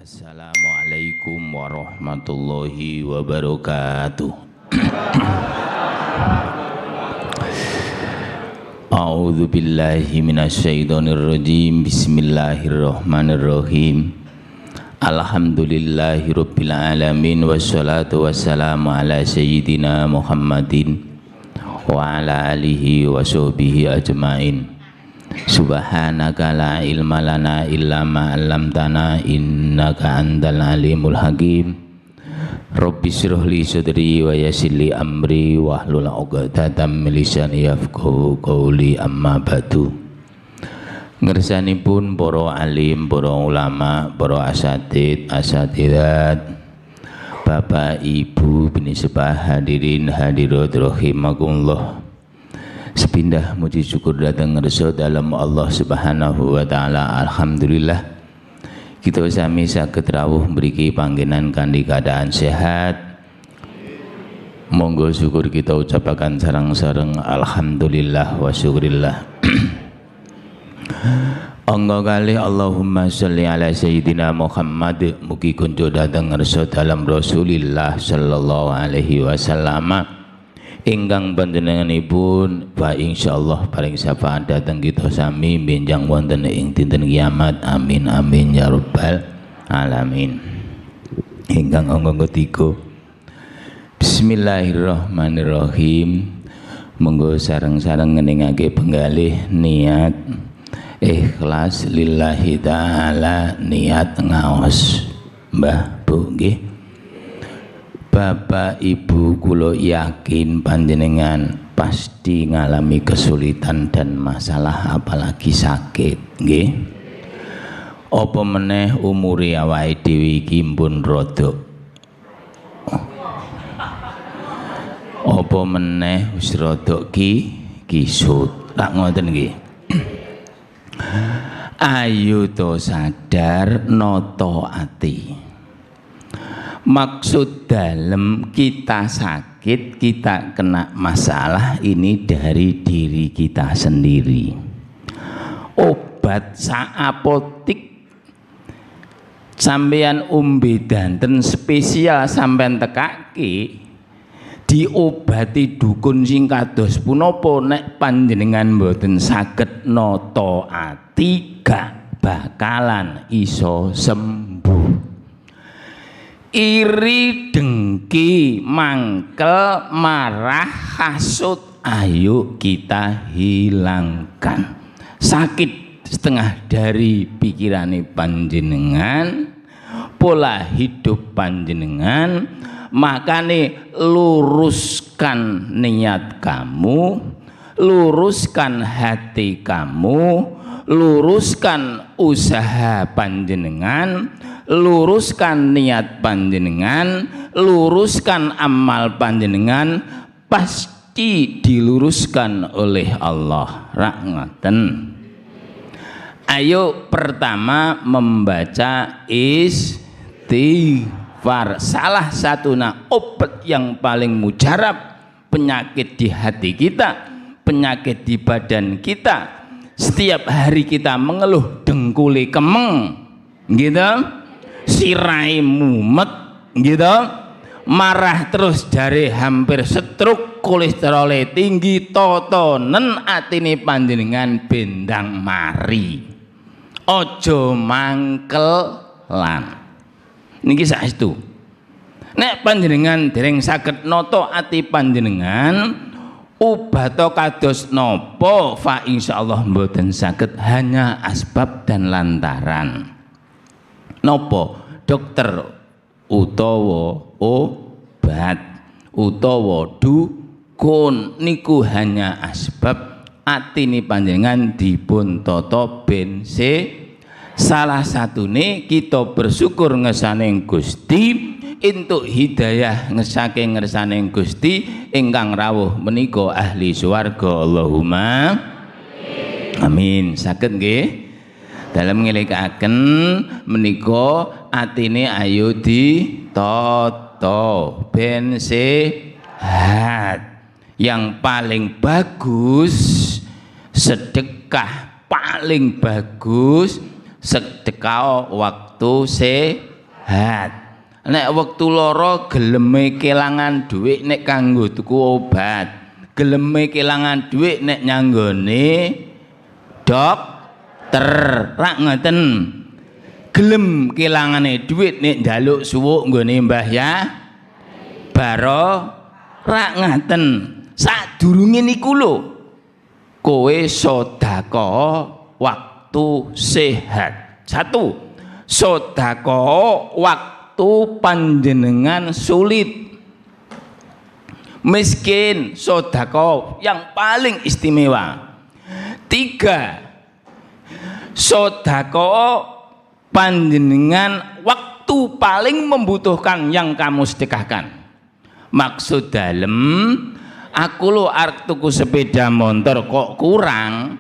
Assalamualaikum warahmatullahi wabarakatuh. A'udzu billahi minasyaitonir rajim. Bismillahirrahmanirrahim. Alhamdulillahirabbil alamin wassalatu wassalamu ala sayyidina Muhammadin wa ala alihi wa sahbihi ajmain. Subhanaka la ilma lana illa ma 'allamtana innaka antal alimul hakim. Rabbi shrah li sadri wa yassir li amri wahlul 'uqdatam min lisani yafqahu qawli amma ba'du. Ngersanipun para alim, para ulama, para asatidzat, Bapak Ibu bini sebah hadirin hadirat rahimakumullah. Sepindah muji syukur datang ngerso dalam Allah Subhanahu wa taala. Alhamdulillah kita sami saged rawuh mriki panggenan kanthi keadaan sehat. Monggo syukur kita ucapaken sareng-sareng alhamdulillah wa syukurillah. Angga kalih Allahumma sholli ala sayyidina Muhammad. Mugi kunjo datang ngerso dalam Rasulillah sallallahu alaihi wasallam. Ingkang panjenenganipun wa insyaallah paring syafaat dhateng kita sami benjang wonten ing dinten kiamat. Amin amin ya rabbal alamin. Ingkang angka ketiga, bismillahirrahmanirrahim. Monggo sareng-sareng ngeningake penggalih niat ikhlas lillahi ta'ala, niat ngaos. Mbah Bu nggih, Bapak Ibu kula yakin panjenengan pasti ngalami kesulitan dan masalah, apalagi sakit nggih. Apa meneh umure awake dhewe iki mpun rada. Apa meneh wis rada kisut. Tak ngoten nggih. Ayo to sadar nata ati. Maksud dalam kita sakit, kita kena masalah ini dari diri kita sendiri. Obat saapotik sampeyan umbe danten spesial sampeyan tekake diobati dukun sing kados punapa, nek panjenengan mboten saged nata ati gak bakalan iso sembuh. Iri, dengki, mangkel, marah, hasud, ayo kita hilangkan. Sakit setengah dari pikirane panjenengan, pola hidup panjenengan, makane luruskan niat kamu, luruskan hati kamu, luruskan usaha panjenengan, luruskan niat panjenengan, luruskan amal panjenengan, pasti diluruskan oleh Allah. Rak ngoten. Ayo pertama membaca istighfar. Salah satuna obat yang paling mujarab penyakit di hati kita, penyakit di badan kita. Setiap hari kita mengeluh dengkuli kemeng, gitu. Sirai mumet, gitu, marah terus jare hampir stroke, kolesterol tinggi, totonen atine panjenengan bendang mari. Ojo mangkelan. Niki saestu. Nek panjenengan dereng saged nata ati panjenengan, obat kados napa fa insyaallah mboten saged, hanya asbab dan lantaran. Nopo dokter utawa obat utawa dukun niku hanya asbab atine panjenengan dipun tata ben salah satune kita bersyukur ngersane Gusti, entuk hidayah saking ngersane Gusti ingkang rawuh menika ahli swarga. Allahumma amin. Saged nggih dalam ngelikaken menika atine ayo ditata ben sehat. Yang paling bagus sedekah, paling bagus sedekah waktu hat. Nek wektu lara geleme kelangan dhuwit nek kanggo tuku obat, geleme kelangan dhuwit nek nyanggone dokter. Rak ngoten. Gelem kelangane dhuwit nek njaluk suwuk nggone Mbah ya Baro. Rak ngaten. Sadurunge niku lho kowe sedekah waktu sehat. 1. Sedekah waktu panjenengan sulit miskin, sedekah yang paling istimewa. 3. Sedekah panjenengan waktu paling membutuhkan yang kamu sedekahkan. Maksud dalem, aku lo arep tuku sepeda motor kok kurang,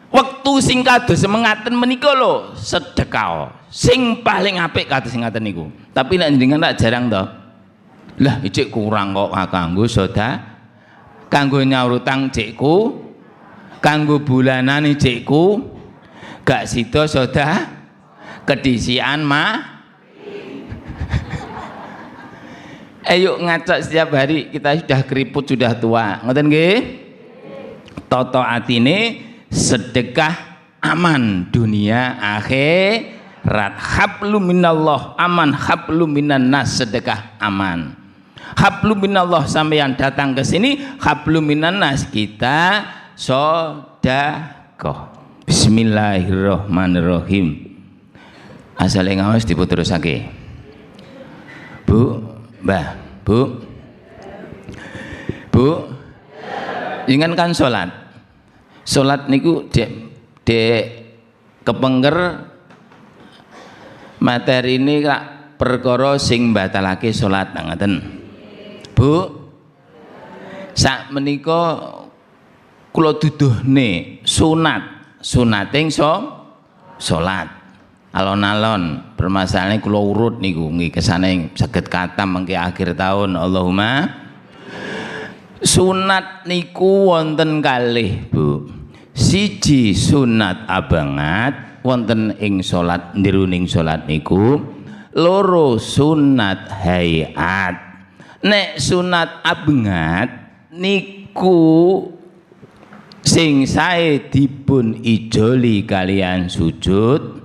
waktu sing kados mengaten menika lho sedekah sing paling apik kados sing ngaten niku. Tapi nek jenengan tak jarang to, lah ijik kurang kok kanggo soda, kanggo nyaur utang cikku, kanggo bulanan cikku, gak sida soda kedisian mah. Ayo ngacak setiap hari, kita sudah keriput, sudah tua, ngoten nggih? Toto atine sedekah aman dunia akhirat. Hablum minallah aman, hablum minan nas sedekah aman. Hablum minallah sampeyan datang ke sini, hablum minan nas kita sedekah. Bismillahirrahmanirrahim. Asale ngaos diputerusake. Bu, Mbah, Bu, jangan kan sholat niku dek kepengker materi ini kak perkara sing batalake sholat ngaten. Bu, sak menika kula duduhne sunating sholat. Alon-alon permasalahan kula urut niku nggih kesane saged katam mengke akhir tahun. Allahumma sunat niku wonten kalih Bu. Siji sunat abangat wonten ing salat ndiruning salat niku. Loro sunat hayat. Nek sunat abangat niku sing sae dipun ijoli kalian sujud.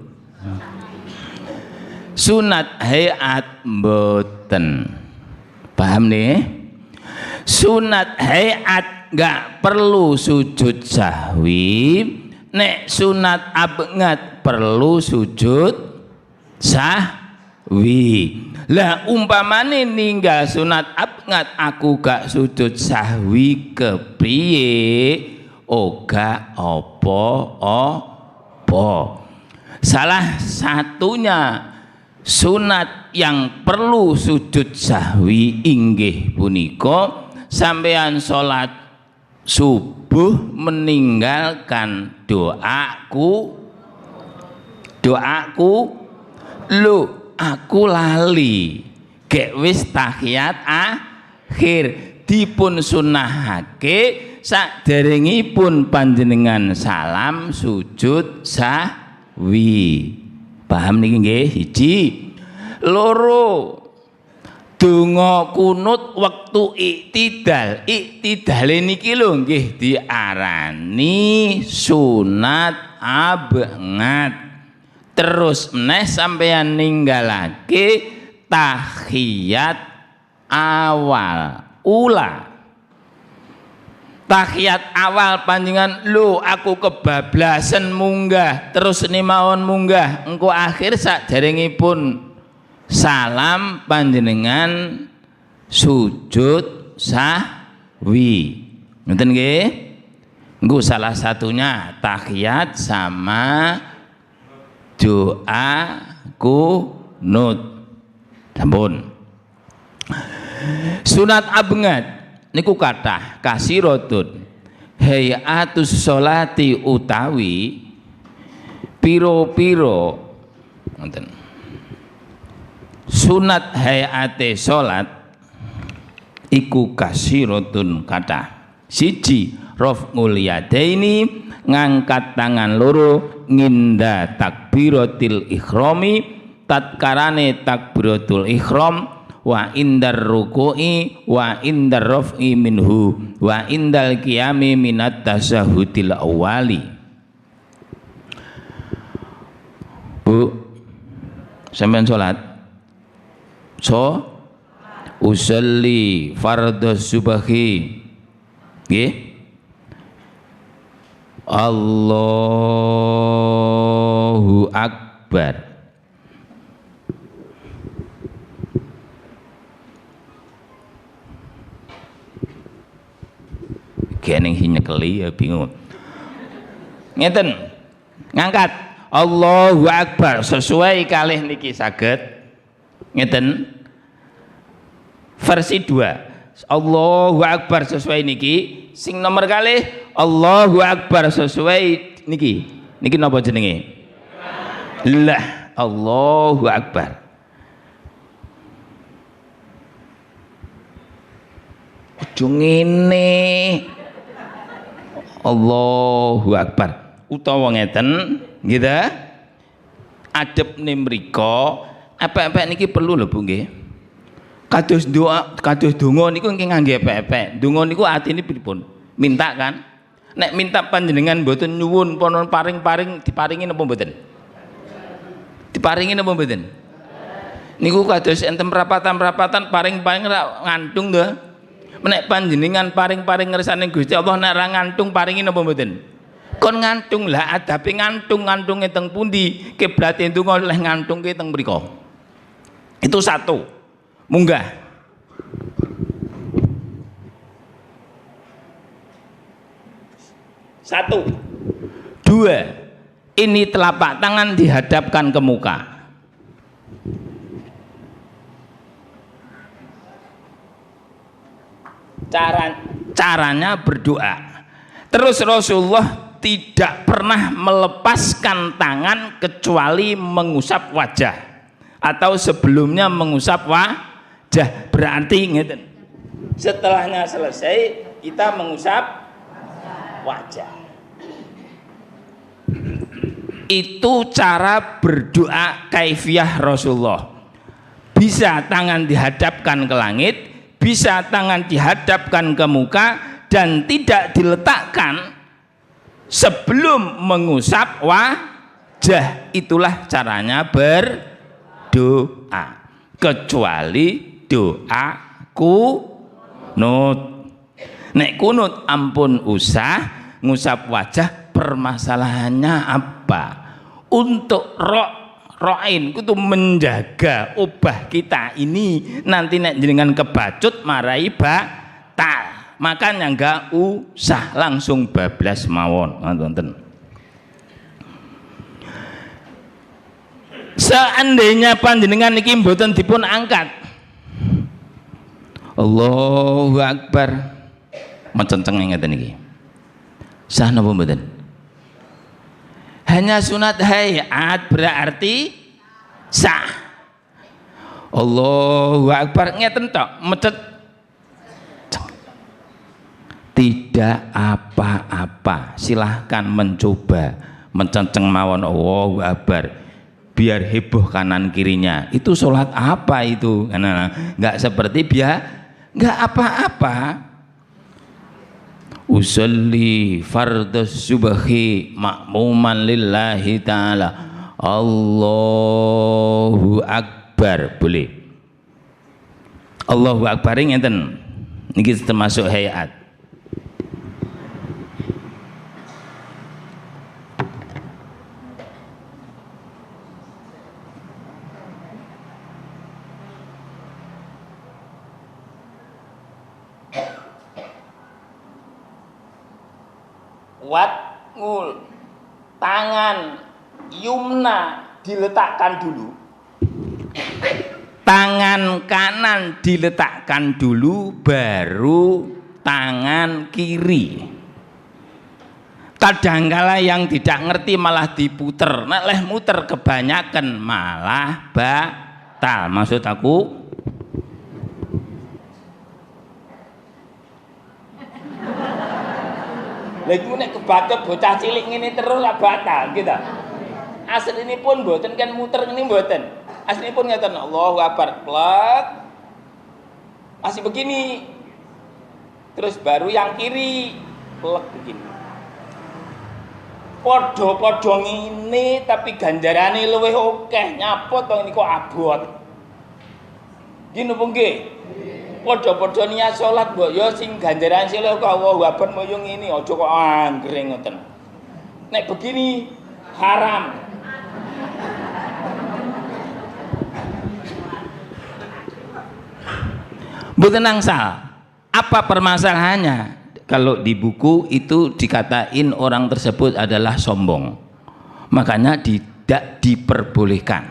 Sunat hayat mboten. Paham nih? Sunat hayat gak perlu sujud sahwi. Nek sunat abangat perlu sujud sahwi. Lah umpamane ninggal sunat abangat aku gak sujud sahwi kepriye? Oga apa-apa. Salah satunya sunat yang perlu sujud sahwi inggih punika sampean salat subuh meninggalkan doaku lho aku lali gek wis tahiyat akhir dipun sunahake saderengipun panjenengan salam sujud sahwi. Paham niki nggih? Siji. Loro. Donga kunut wektu iktidal. Iktidale niki lho nggih diarani sunat abangat. Terus meneh sampeyan ninggalake tahiyat awal. Tahiyat awal panjenengan lho aku kebablasan munggah terus nimawon munggah engko akhir saderengipun salam panjenengan sujud sahwi. Ngoten nggih? Engko salah satunya tahiyat sama doa kunut. Sampun. Sunat abangat niku kathah kasiratun hayatus sholati utawi piro-piro ngoten sunat hayate salat iku kasiratun kathah. Siji raf'ul yadaini ngangkat tangan loro nginda takbiratil ikhrami tatkarane takbiratul ihram, wa indar ruku'i wa indar raf'i minhu wa indal qiyami minat tasyahudil awwali. Bu, sampean salat usolli fardhus subhi nggih, Allahu akbar. Geneng sing nyekeli ya bingung. Ngeten. Ngangkat Allahu akbar sesuai kalih niki saged. Ngeten. Versi 2. Allahu akbar sesuai niki, sing nomor kalih Allahu akbar sesuai niki. Niki napa jenenge? Lah, Allahu akbar. Ojo ngene. Allahu akbar utawa ngeten gitu. Adep mriko epek-epek niki perlu lho Bu nggih. Kados doa, kados donga niku nggih ngangge epek-epek. Donga niku atine pripun? Minta kan? Nek minta panjenengan mboten nyuwun pon paring-paring diparingi napa mboten? Diparingi napa mboten? Niku kados enten perapatan-perapatan paring-paring ra ngantung to. Nek panjenengan paring-paring ngersane Gusti Allah nek ra ngantung paringi napa mboten? Kon ngantung lah, adabe ngantung-ngantunge teng pundi? Kiblate ndonga leh ngantungke teng mriko. Itu satu. Munggah. Satu. Dua. Ini telapak tangan dihadapkan ke muka. Caranya berdoa. Terus Rasulullah tidak pernah melepaskan tangan kecuali mengusap wajah atau sebelumnya mengusap wajah. Berarti ngeten. Setelahnya selesai kita mengusap wajah. Itu cara berdoa kaifiyah Rasulullah. Bisa tangan dihadapkan ke langit, bisa tangan dihadapkan ke muka dan tidak diletakkan sebelum mengusap wajah. Itulah caranya berdoa, kecuali doa kunut. Nek kunut ampun usah ngusap wajah, permasalahannya apa? Untuk ro'ain itu menjaga obah kita ini nanti nek jenengan kebacut marai batal. Makanya enggak usah langsung bablas mawon, nonton. Seandainya panjenengan niki mboten dipun angkat, Allahu akbar, menceng-ceng ngeten niki. Sah napa mboten? Hanya sunat hayat berarti sah. Allahu akbar ngeten tok, mecet. Tidak apa-apa, silahkan mencoba mencengceng mawon Allahu akbar biar heboh kanan kirinya. Itu sholat apa itu? Karena nggak seperti nggak apa-apa. Usolli fardhus subhi makmuman lillahi ta'ala, Allahu akbar boleh. Allahu akbar ngeten niki termasuk hayat. Ngul tangan yumna diletakkan dulu, tangan kanan diletakkan dulu, baru tangan kiri. Kadangkala yang tidak ngerti malah diputer, nek leh muter kebanyakan malah batal. Maksud aku lagi nek kebacut bocah cilik ngene terus lah batal gitu. Asli ini pun mboten kan muter ini mboten. Aslinipun ngeten, Allahu Akbar, plek. Masih begini. Terus baru yang kiri, plek begini. Podo-podo ngene tapi ganjarane luwih akeh, nyapot to niku abot. Nggih napa nggih? Podo-podo niat salat mbok ya sing ganjaran sing luwih Allahu Akbar moyo ngene, aja kok anggere ngoten. Nek begini haram. Mboten angsal. Apa permasalahannya? Kalau di buku itu dikatain orang tersebut adalah sombong, makanya tidak diperbolehkan.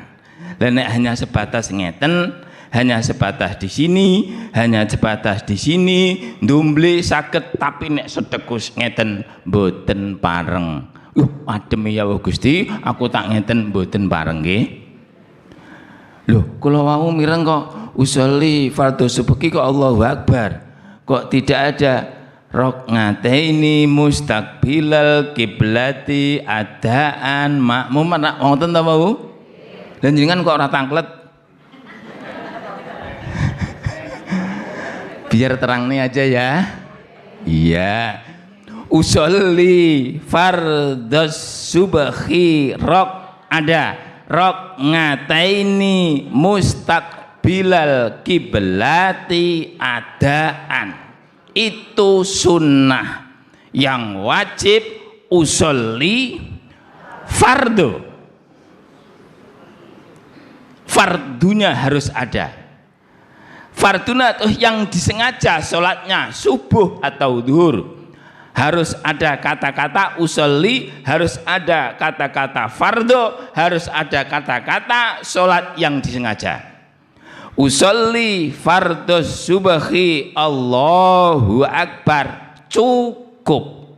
Dan hanya sebatas ngeten, hanya sebatas di sini, hanya sebatas di sini, ndumble saged tapi nek sedekus ngeten mboten pareng. Adem ya Gusti, aku tak ngeten mboten pareng nggih. Loh, kula wau mireng kok usolli fardhu subhi kok Allahu Akbar. Kok tidak ada rok ngataini mustaqbilal kiblati adaan makmum anak wonten ta Bu? Lan jenengan kok ora tangklet? Biar terang nih aja ya. Iya. Usolli fardhus subhi rok ada rok ngataini mustaqbilal kiblati adaan. Itu sunnah yang wajib usolli fardu. Fardunya harus ada. Farduna tuh yang disengaja sholatnya subuh atau duhur harus ada kata-kata usolli, harus ada kata-kata fardu, harus ada kata-kata sholat yang disengaja. Usolli fardhus subhi Allahu Akbar cukup.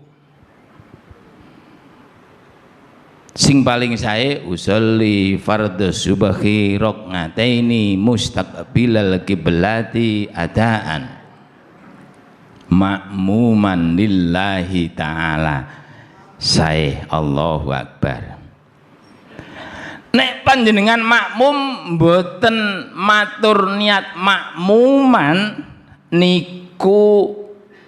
Sing paling saya usolli fardhus subhi rakaataini mustaqbilal kiblati adaan makmuman lillahi ta'ala. Saya Allahu Akbar. Nek panjenengan makmum mboten matur niat makmuman niku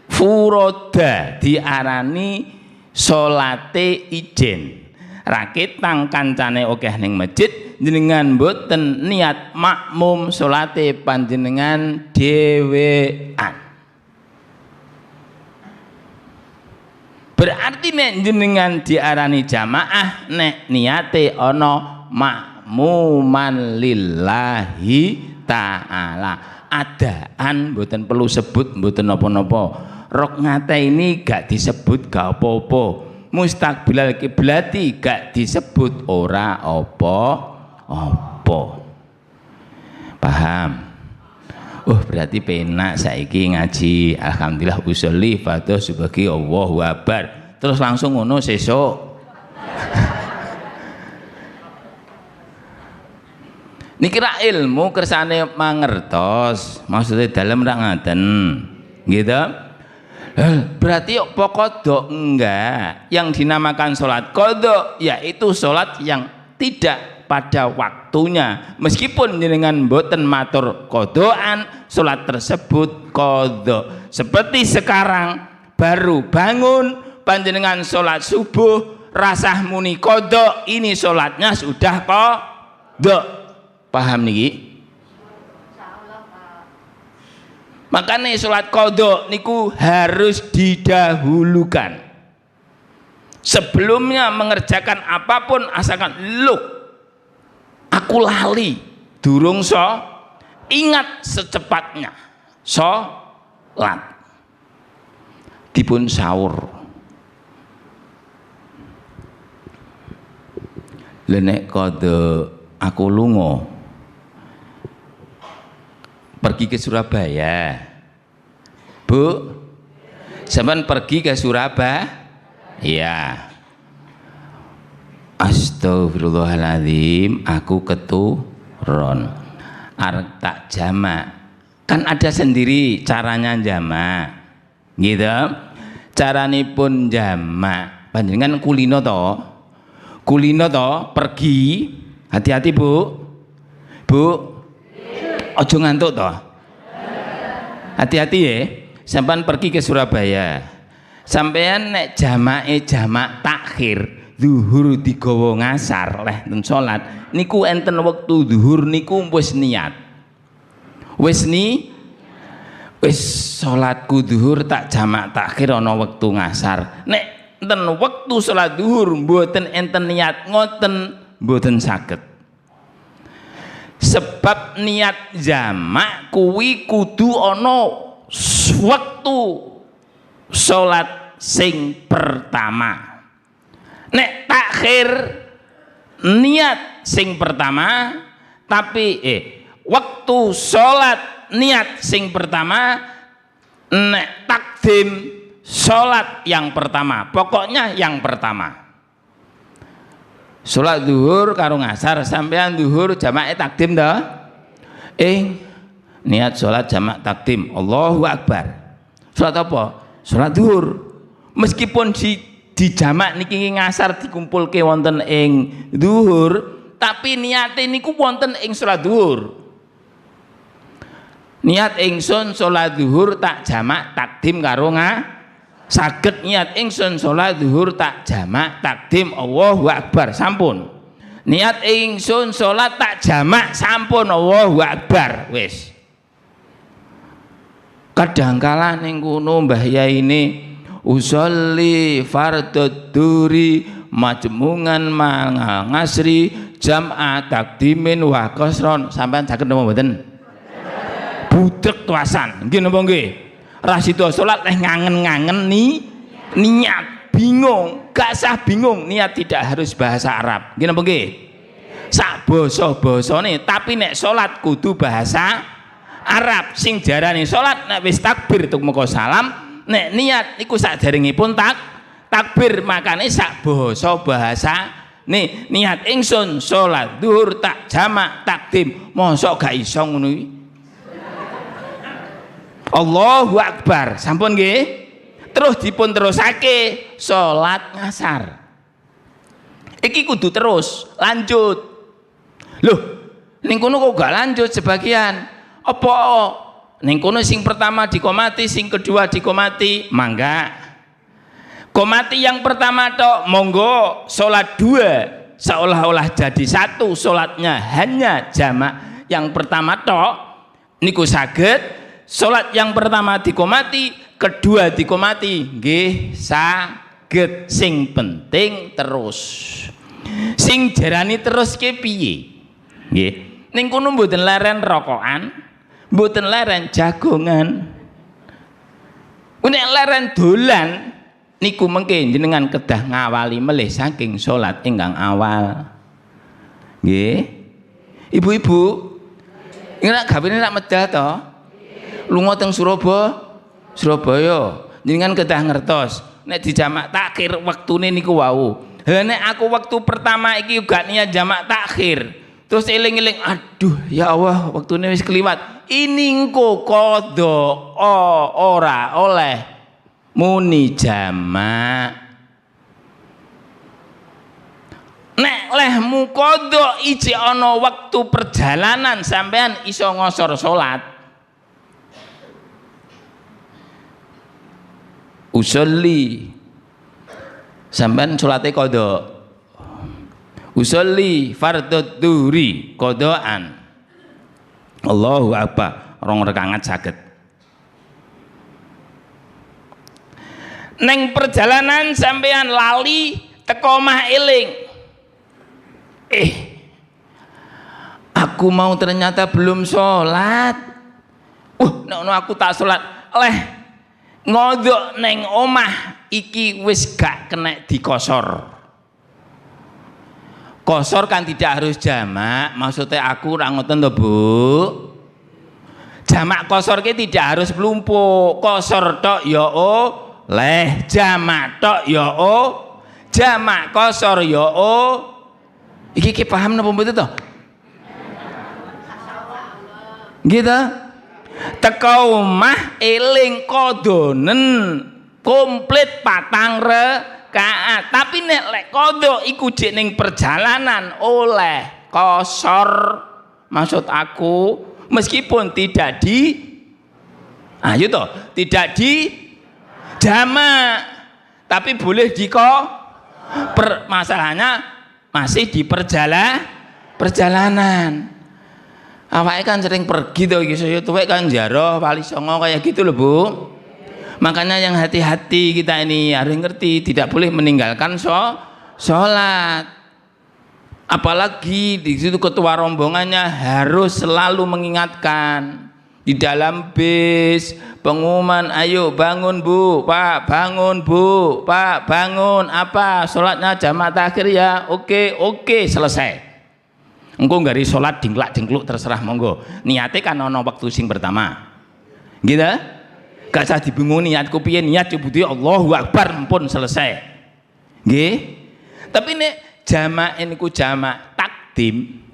furoda diarani salate ijen. Rakitang kancane akeh ning masjid jenengan mboten niat makmum salate panjenengan dhewean. Berarti nek jenengan diarani jamaah nek niate ana makmuman lillahi ta'ala. Adaan mboten perlu sebut mboten napa-napa. Rok ngate ini gak disebut gak apa-apa. Mustaqbilal kiblati gak disebut ora apa-apa. Paham? Berarti penak saiki ngaji. Alhamdulillah usolli fardhus subhi Allahu Akbar. Terus langsung ngono sesuk. Niki ra ilmu kersane mangertos, maksudnya dalam ra ngaten. Gitu. Berarti yuk pokok enggak. Yang dinamakan sholat qadha yaitu sholat yang tidak pada waktunya. Meskipun jenengan mboten matur qadhaan, sholat tersebut qadha. Seperti sekarang baru bangun panjenengan sholat subuh rasah muni qadha, ini sholatnya sudah qadha. Paham niki? Makanya sholat qadha niku harus didahulukan. Sebelumnya mengerjakan apapun asalkan aku lali durung ingat secepatnya sholat dipun sahur. Lenek qadha aku lunga pergi ke Surabaya, Bu, sampean pergi ke Surabaya, ya. Astagfirullahaladzim, aku keturun. Arep tak jamak, kan ada sendiri caranya jamak, gitu. Caranipun jamak, panjenengan kulino to, pergi, hati-hati Bu. Bu, ojo ngantuk toh. Hati-hati ya. Sampean pergi ke Surabaya. Sampean nek jamak takhir zuhur digawa ngasar leh enten salat niku enten wektu zuhur niku wis niat. Wis salatku zuhur tak jamak takhir ana wektu ngasar. Nek enten wektu salat zuhur mboten enten niat ngoten mboten saged. Sebab niat jamak kuwi kudu ana waktu salat sing pertama. Nek takhir niat sing pertama tapi waktu salat niat sing pertama, nek takdim salat yang pertama, pokoknya yang pertama. Salat zuhur karo ngasar sampean zuhur jamaah takdim dah. Niat salat jamak takdim Allahu Akbar. Salat apa? Salat zuhur. Meskipun di jamak niki ngasar dikumpulke wonten ing zuhur, tapi niate niku wonten ing salat zuhur. Niat ingsun salat zuhur tak jamak takdim karo saged niat ingsun salat zuhur tak jamak takdim Allahu Akbar sampun. Niat ingsun salat tak jamak sampun Allahu Akbar wis. Kadangkala ning kono Mbah Yai ini usolli fardhu duri majmungan mangal ngasri jam'a takdimin wa qasron sampean saged napa mboten? Budek tuasan nggih napa nggih? Rasida salat teh ngangen-ngangen niat bingung, gak sah bingung niat tidak harus bahasa Arab nggih napa nggih? Sak basa-basane tapi nek salat kudu bahasa Arab. Sing jarane salat nek wis takbir tumeka salam, nek niat iku saderengipun takbir, makane sak bahasa nih niat ingsun salat zuhur tak jamak takdim mosok gak iso ngono iki. Allahu Akbar sampun nggih. Terus dipun terusake salat ngasar. Iki kudu terus lanjut. Loh, ning kono kok gak lanjut sebagian? Apa ning kono sing pertama dikomati, sing kedua dikomati? Mangga. Komati yang pertama tok monggo, salat dua seolah-olah jadi satu, salatnya hanya jamak yang pertama tok niku saged. Salat yang pertama dikomati, kedua dikomati nggih saged. Sing penting terus. Sing jarani terus ke piye? Nggih. Ning kono mboten leren rokokan, mboten leren jagongan. Nek leren dolan niku mengke jenengan kedah ngawali melih saking salat ingkang awal. Nggih. Ibu-ibu, nek gawene nek medal to? Lunga teng Surabaya. Jenengan kedah ngertos nek dijamak takhir wektune niku wau. Lah nek aku waktu pertama iki gak niat jamak takhir. Terus eling-eling, aduh ya Allah waktune wis kliwat. Ini engko qadha ora oleh muni jamak. Nek lehmu qadha iji ana waktu perjalanan sampean iso ngosor salat. Usolli sampean salate qadha. Usolli fardhu dhuhri qadaan. Allahu Akbar, rong rekangat saged. Neng perjalanan sampean lali teko omah eling. Aku mau ternyata belum sholat. Nek aku tak sholat. Ngodok neng omah iki wis gak kena dikosor. Kosor kan tidak harus jamak, maksudnya aku ora ngoten to, Bu. Jamak kosor ki tidak harus mlumpuk. Kosor tok ya oleh, jamak tok ya jamak kosor ya Iki paham napa mboten to? Nggih ta? Teko omah eling kodonen komplit 4 rakaat. Tapi nek lek qadha iku jek ning perjalanan oleh kosor Maksud aku meskipun tidak tidak di jamak, tapi boleh masalahnya masih di perjalanan. Awake kan sering pergi to iki saya tuwek kan ziarah Wali Songo kayak gitu loh Bu. Makanya yang hati-hati kita ini harus ngerti tidak boleh meninggalkan sholat. Apalagi di situ ketua rombongannya harus selalu mengingatkan di dalam bis pengumuman, ayo bangun Bu, Pak, bangun Bu, Pak, bangun, apa sholatnya jamaah takhir ya, oke selesai. Engko nggari sholat dingklak-dingkluk terserah monggo. Niatnya kan ono waktu sing pertama. Gitu? Gak usah dibingung niatku piye, niat nyebut Allahu Akbar pun selesai. Nggih. Tapi nek jamak niku jamak takdim.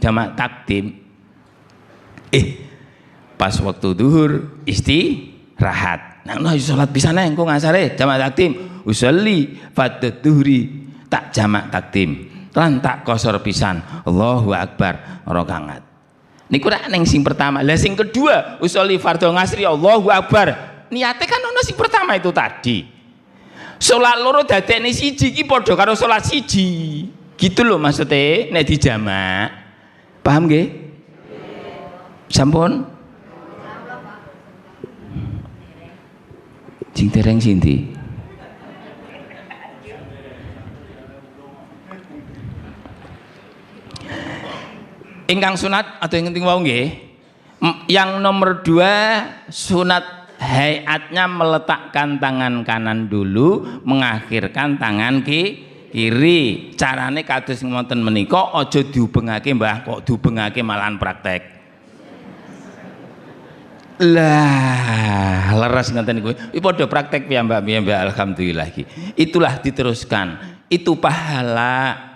Pas waktu duhur istirahat. Nah, sholat pisan ae engko ngasare jamak takdim. Usolli fadad duhri tak jamak takdim. Lan tak kosor pisan. Allahu Akbar rakaat. Niku rak ning sing pertama. Lah sing kedua usolli fardhu ngasri Allahu Akbar. Niate kan ono sing pertama itu tadi. Salat loro dadekne siji iki padha karo salat siji. Gitu loh maksudnya nek dijamak. Paham nggih? Sampun? Sing dereng sindi. Ingkang sunat atau yang penting wau nggih. Yang nomor 2 sunat hayatnya meletakkan tangan kanan dulu, mengakhirkan tangan kiri. Carane kados ngoten menika aja diubengake Mbah, kok diubengake malahan praktek. Lah, leres ngoten niku. Iki padha praktek piyambak-piyambak alhamdulillah iki. Itulah diteruskan. Itu pahala.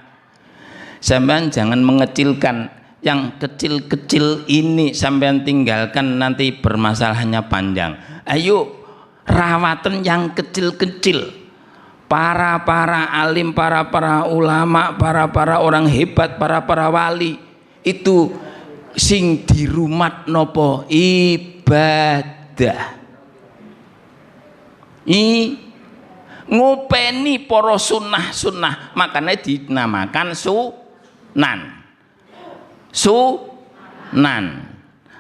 Sampean jangan mengecilkan yang kecil-kecil ini, sampean tinggalkan nanti permasalahannya panjang. Ayo rawatan yang kecil-kecil. Para alim, para ulama, para orang hebat, para wali itu sing dirumat nopo ibadah. Ngopeni para sunnah, makanya dinamakan sunan.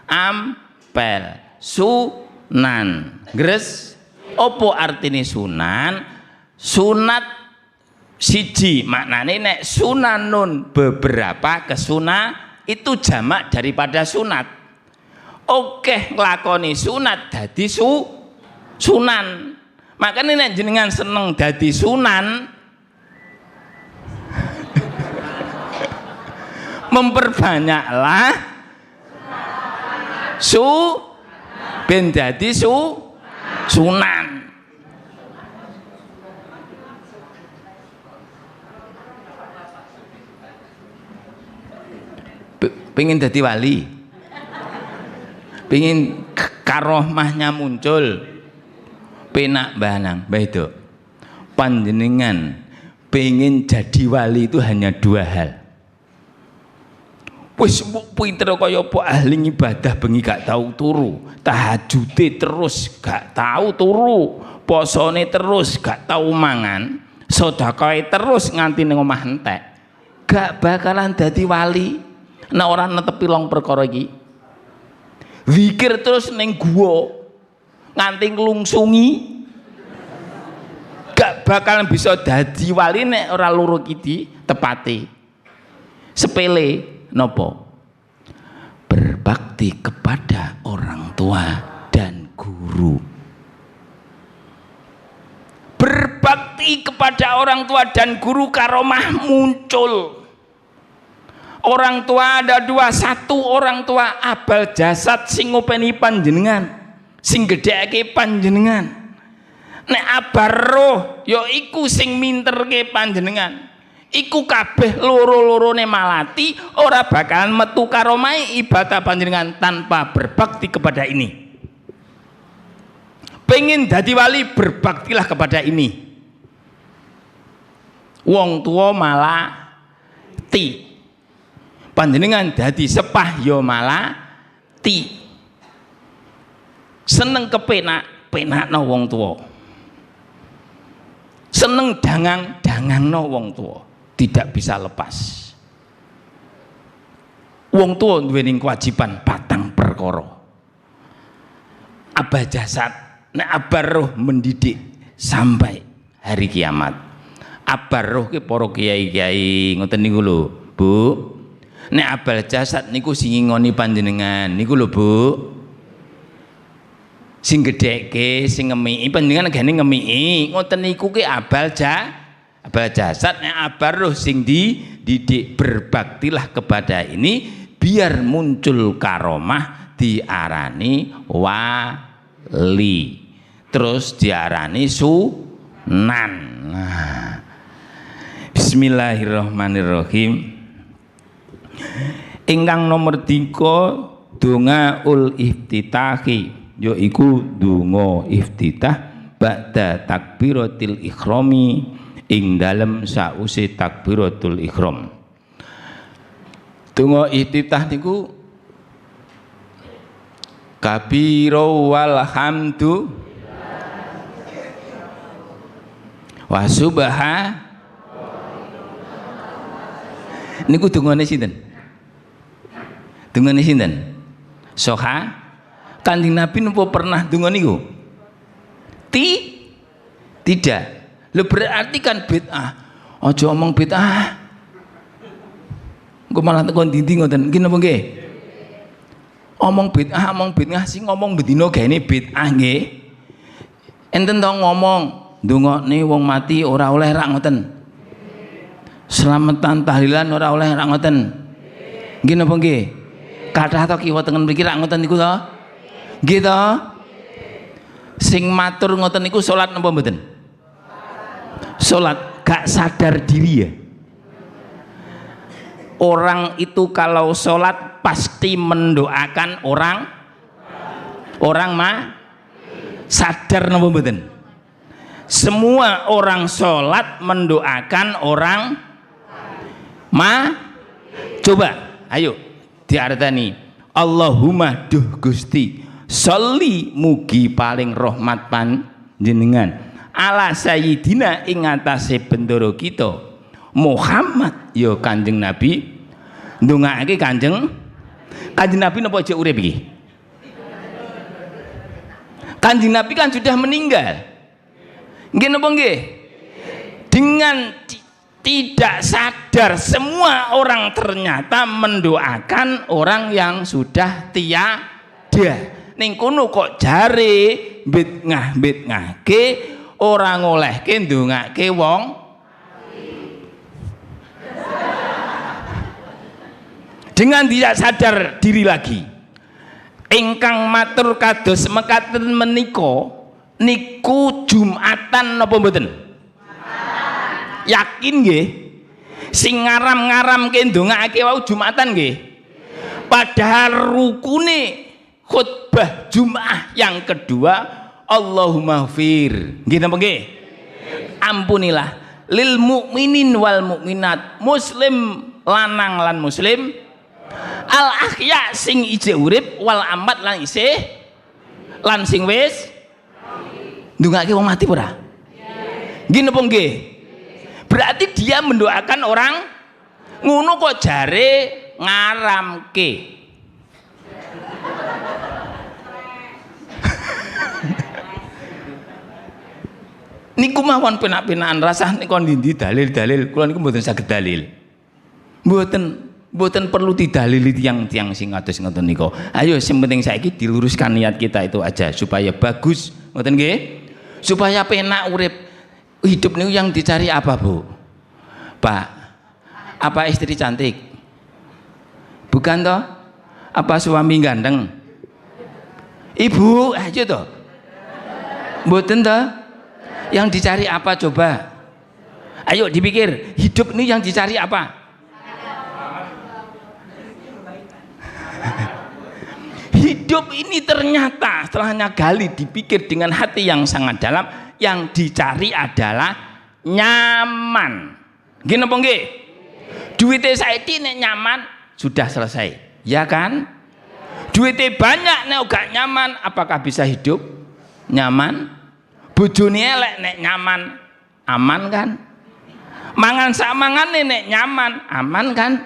Ampel sunan gres. Opo artine sunan? Sunat siji maknane nek sunanun beberapa kesunah itu jamak daripada sunat. Oke nglakoni sunat dadi sunan. Makanya nek jenengan seneng dadi sunan, memperbanyaklah ben dadi sunan. Pengen dadi wali, pengen karomahnya muncul, penak banang bedo. Panjenengan pengen jadi wali itu hanya 2 hal. Wis pinter kaya apa ahli ibadah bengi gak tahu turu, tahajude terus gak tahu turu, posone terus gak tahu mangan, sedekahe terus nganti ning omah entek, gak bakalan dadi wali. Nah orang netepi long perkara iki. Zikir terus ning guwa nganti nglungsungi, gak bakalan bisa dadi wali nek ora loro iki tepate. Sepele nopo? Berbakti kepada orang tua dan guru. Berbakti kepada orang tua dan guru karomah muncul. Orang tua ada 2, 1 orang tua abal jasad sing ngopeni panjenengan, sing gedheke panjenengan. Nek abar roh ya iku sing minterke panjenengan. Iku kabeh loro-lorone malati ora bakalan metu karomai ibadah panjenengan tanpa berbakti kepada ini. Pengen dadi wali, berbaktilah kepada ini. Wong tua malah ti Panjenengan dadi sepah yo malati. Seneng kepenak-penakno wong tua. Seneng dangang-dangangno wong tua. Tidak bisa lepas. Wong tua duweni kewajiban patang perkara. Abah jasad, nek abah roh mendidik sampai hari kiamat. Abah roh ke para kiai-kiai ngoten niku lho, Bu. Nek abah jasad niku sing ngingoni panjenengan niku lho, Bu. Sing gedheke, sing ngemiki panjenengan gane ngemiki, ngoten niku ki abah jasad nek abah roh sing dididik. Berbaktilah kepada ini biar muncul karomah diarani wali. Terus diarani sunan. Nah. Bismillahirrahmanirrahim. Ingkang nomor 3 donga ul iftitahi yaiku donga iftitah ba'da takbiratil ikhrami ing dalem sause takbiratul ikhram. Donga iftitah niku kabira walhamdu wa subha niku dongane sinten? Dongane sinten? Soha Kanjeng Nabi napa pernah donga niku? Tidak. Lho berarti kan bid'ah. Aja omong bid'ah. Engko malah tekan dindi ngoten. Nggih napa nggih? Omong bid'ah sing ngomong bedino gaene bid'ah nggih. Enten to ngomong ndongane wong mati ora oleh rak ngoten. Selamatan tahlilan ora oleh rak ngoten. Nggih napa nggih? Kathah to kiwa tengen mriki rak ngoten niku to? Nggih to? Sing matur ngoten niku salat napa mboten? Salat gak sadar diri ya. Orang itu kalau sholat pasti mendoakan orang sadar napa mboten? Semua orang sholat mendoakan orang coba ayo diartani Allahumma duh Gusti sholli mugi paling rahmat panjenengan ala sayyidina ing atase bendoro kita Muhammad ya Kanjeng Nabi ndongake Kanjeng Nabi napa aja urip iki? Kanjeng Nabi kan sudah meninggal. Nggih napa nggih? Dengan tidak sadar semua orang ternyata mendoakan orang yang sudah tiada. Ning kono kok jare bid'ah-bid'ahke ora ngolehke ndongake wong dengan tidak sadar diri lagi. Ingkang matur kados mekaten menika niku Jumatan napa mboten? Yakin nggih? Sing ngaram-ngaramke ndongake wau Jumatan nggih. Padahal rukune khutbah Jumat yang kedua Allahumma ghfir. Nggih napa nggih? Ampunilah lil mukminin wal mukminat, muslim lanang lan muslim, al ahya sing ije urip wal amat lan isih lan sing wis ndongake wong mati ora? Nggih napa nggih? Berarti dia mendoakan orang ngono kok jare ngaramke. Niku mawon penak-penakan rasah niku ndi dalil-dalil kula niku mboten saged dalil. Mboten perlu didalili tiang-tiang sing kados ngoten niku. Ayo sing penting saiki diluruskan niat kita itu aja supaya bagus, ngoten nggih? Supaya penak urip. Hidup niku yang dicari apa, Bu? Pak, apa istri cantik? Bukan toh? Apa suami ganteng? Ibu, aja toh. Mboten toh? Yang dicari apa coba? Ayo dipikir, hidup ini yang dicari apa? Hidup ini ternyata setelahnya gali dipikir dengan hati yang sangat dalam, yang dicari adalah nyaman. Nggih napa nggih? Duwite saiki nek nyaman sudah selesai, ya kan? Duitnya banyak nek gak nyaman, apakah bisa hidup nyaman? Bojone elek nek nyaman, aman kan? Mangan sak mangane nek nyaman, aman kan?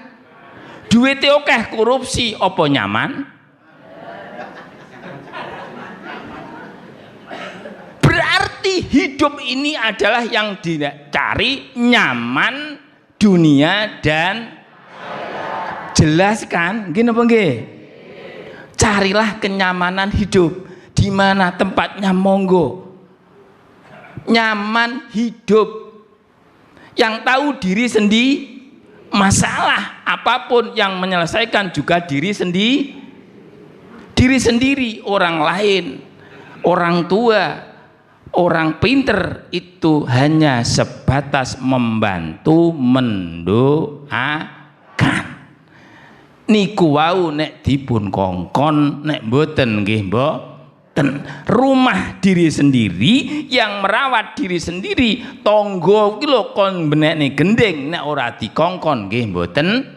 Duitnya akeh korupsi, apa nyaman? Berarti hidup ini adalah yang dicari nyaman dunia dan jelaskan, gini apa nggih? Carilah kenyamanan hidup. Di mana tempatnya monggo. Nyaman hidup. Yang tahu diri sendiri, masalah apapun yang menyelesaikan juga diri sendiri, orang lain, orang tua, orang pinter itu hanya sebatas membantu, mendoakan. Niku wau nek dipun kongkon, nek mboten nggih mboten. Rumah diri sendiri, yang merawat diri sendiri, tonggo ki lho kon benekne gending, nek ora dikongkon nggih mboten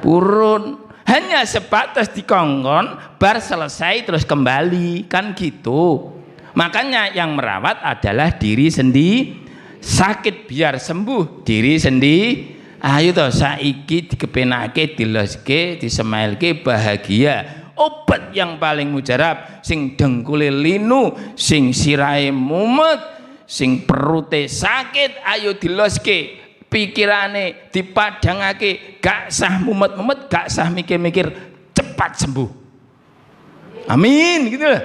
purun. Hanya sebatas dikongkon, bar selesai terus kembali, kan gitu. Makanya yang merawat adalah diri sendiri. Sakit biar sembuh diri sendiri. Ayo toh saiki dikepenake, diloske, disemailke, bahagia. Obat yang paling mujarab, sing dengkule linu, sing sirahe mumet, sing perute sakit, ayo diloske. Pikirane dipadangake, gak sah mumet-mumet, gak sah mikir-mikir, cepat sembuh. Amin, gitu loh.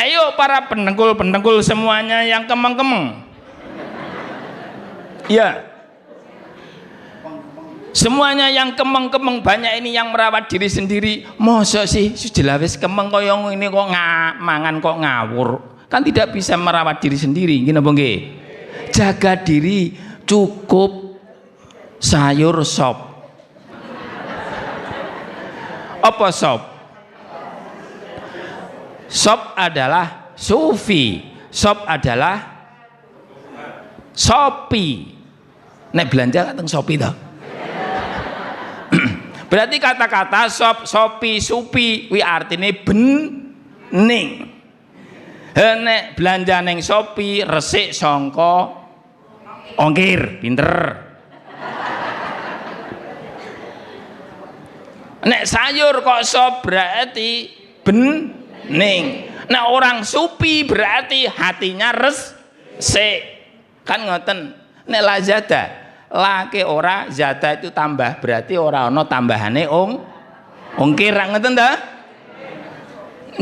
Ayo para pendengkul semuanya yang kemeng-kemeng. Ya. Semuanya yang kemeng-kemeng, banyak ini yang merawat diri sendiri. Mosok sih sudah wis kemeng kaya ini kok mangan kok ngawur. Kan tidak bisa merawat diri sendiri, gini apa nggih? Jaga diri cukup sayur sop. Apa sop? Sop adalah sufi, sop adalah sopi. Nek belanja kateng sopi toh. Berarti kata-kata sop, sopi, supi, wi artine bening. Nek belanja neng sopi resik songko ongkir, pinter. Nek sayur kok sop berarti bening. Nah orang supi berarti hatinya resik. Kan ngoten. Nek lazada, lake ora zada itu tambah, berarti ora ono tambahane ongkir, ngoten ta?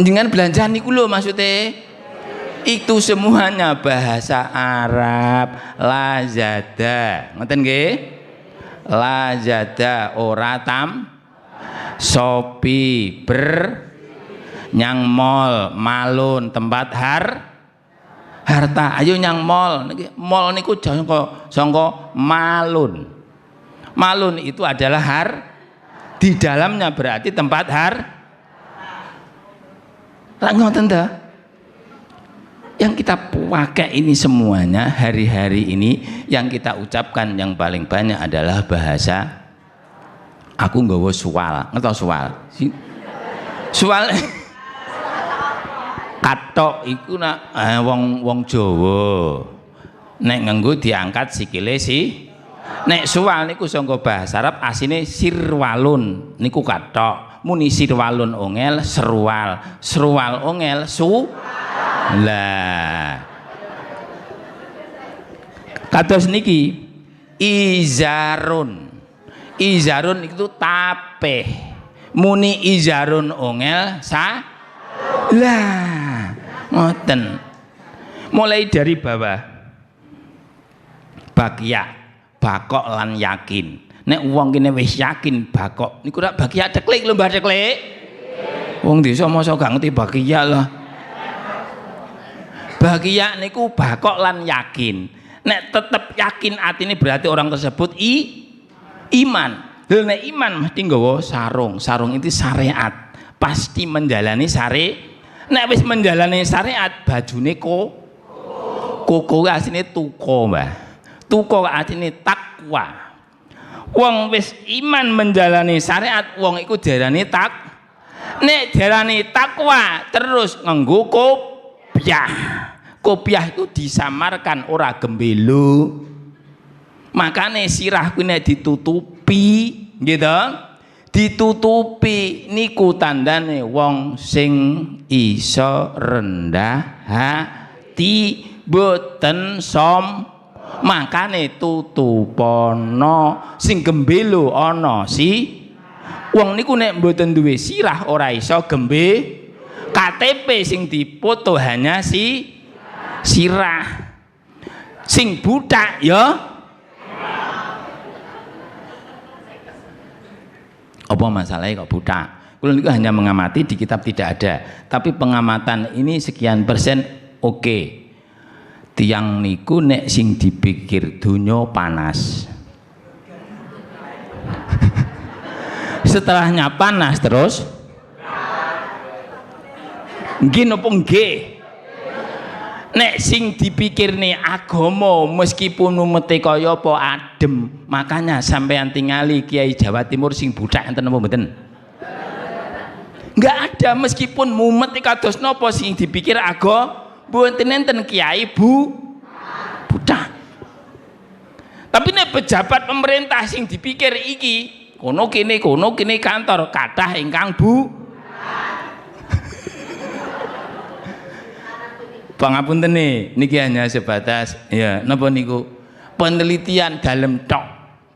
Dengan belanjaan niku lho maksudnya. Itu semuanya bahasa Arab. Lazada, ngoten nggih? Lazada ora sopi nyang mall, malun tempat harta. Ayo nyang mall niku sangka malun. Malun itu adalah di dalamnya berarti tempat ngoten ta? Yang kita pakai ini semuanya hari-hari ini, yang kita ucapkan yang paling banyak adalah bahasa. Aku nggawa suwal, ngertos suwal? Suwal katok iku nak wong Jawa. Nek nganggo diangkat sikile si. Nek suwal niku sangka bahasa Arab asine sirwalun, niku katok. Muni sirwalun ongel serual, serual ongel lah. Kados niki izarun. Izarun itu tapeh. Muni izarun ongel lah ngoten. Mulai dari bawah. Bakia, bakok lan yakin. Nek wong kene wis yakin bakok niku rak bakia deklik lho Mbah deklik. Wong desa mosok gak ngerti bakia lah. Bahagia niku bakok lan yakin. Nek tetep yakin atine berarti orang tersebut iman. Lha nek iman mesti nggawa sarung. Sarung itu syariat. Pasti menjalani nek wis menjalani syariat bajune koko asline tuko, Mbah. Tuko artine takwa. Wong wis iman menjalani syariat, wong iku diarani nek diarani takwa terus nganggo kopiah. Kopiah itu disamarkan ora gembelo. Makane sirah kuwi nek ditutupi, gitu. Ditutupi niku tandane wong sing iso rendah hati, boten makane tutupono sing gembelo ana si wong niku nek mboten duwe sirah ora iso KTP sing dipoto hanya si sirah. Sing budak ya apa masalahnya kok budak? Kulo niku hanya mengamati, di kitab tidak ada. Tapi pengamatan ini sekian persen oke. Tiang niku nek sing dipikir dunya panas. Setelahnya panas terus nggih napa nggih? Nek sing dipikir nih agama meskipun umete kaya apa adem, makanya sampean tingali Kiai Jawa Timur sing budak enten apa mboten? Enggak ada, meskipun mumet kados napa sing dipikir mboten enten kiai budak. Tapi nek pejabat pemerintah sing dipikir iki kono kene kantor kathah ingkang pangapunten niki hanya sebatas ya napa niku penelitian dalam tok,